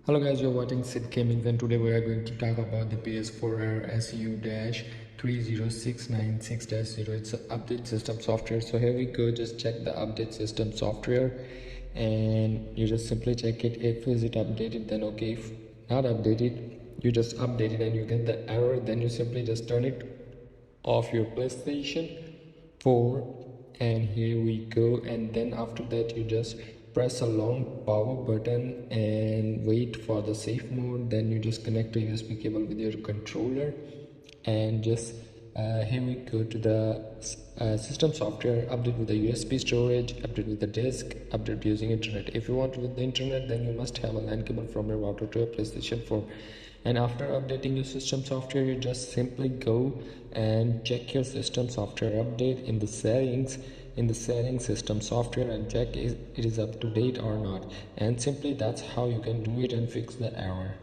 Hello guys, you're watching Sid Gaming, and today we are going to talk about the PS4 error SU-30696-0. It's an update system software. So here we go, just check the update system software and you just simply check it. If is it updated, then okay. If not updated, you just update it and you get the error. Then you simply just turn it off your PlayStation 4 and here we go. And then after that you just press a long power button and wait for the safe mode. Then you just connect a USB cable with your controller and just here we go to the system software. Update with the USB storage, update with the disk, update using internet. If you want with the internet, then you must have a LAN cable from your router to your PlayStation 4. And after updating your system software, you just simply go and check your system software update in the settings system software and check if it is up to date or not. And simply that's how you can do it and fix the error.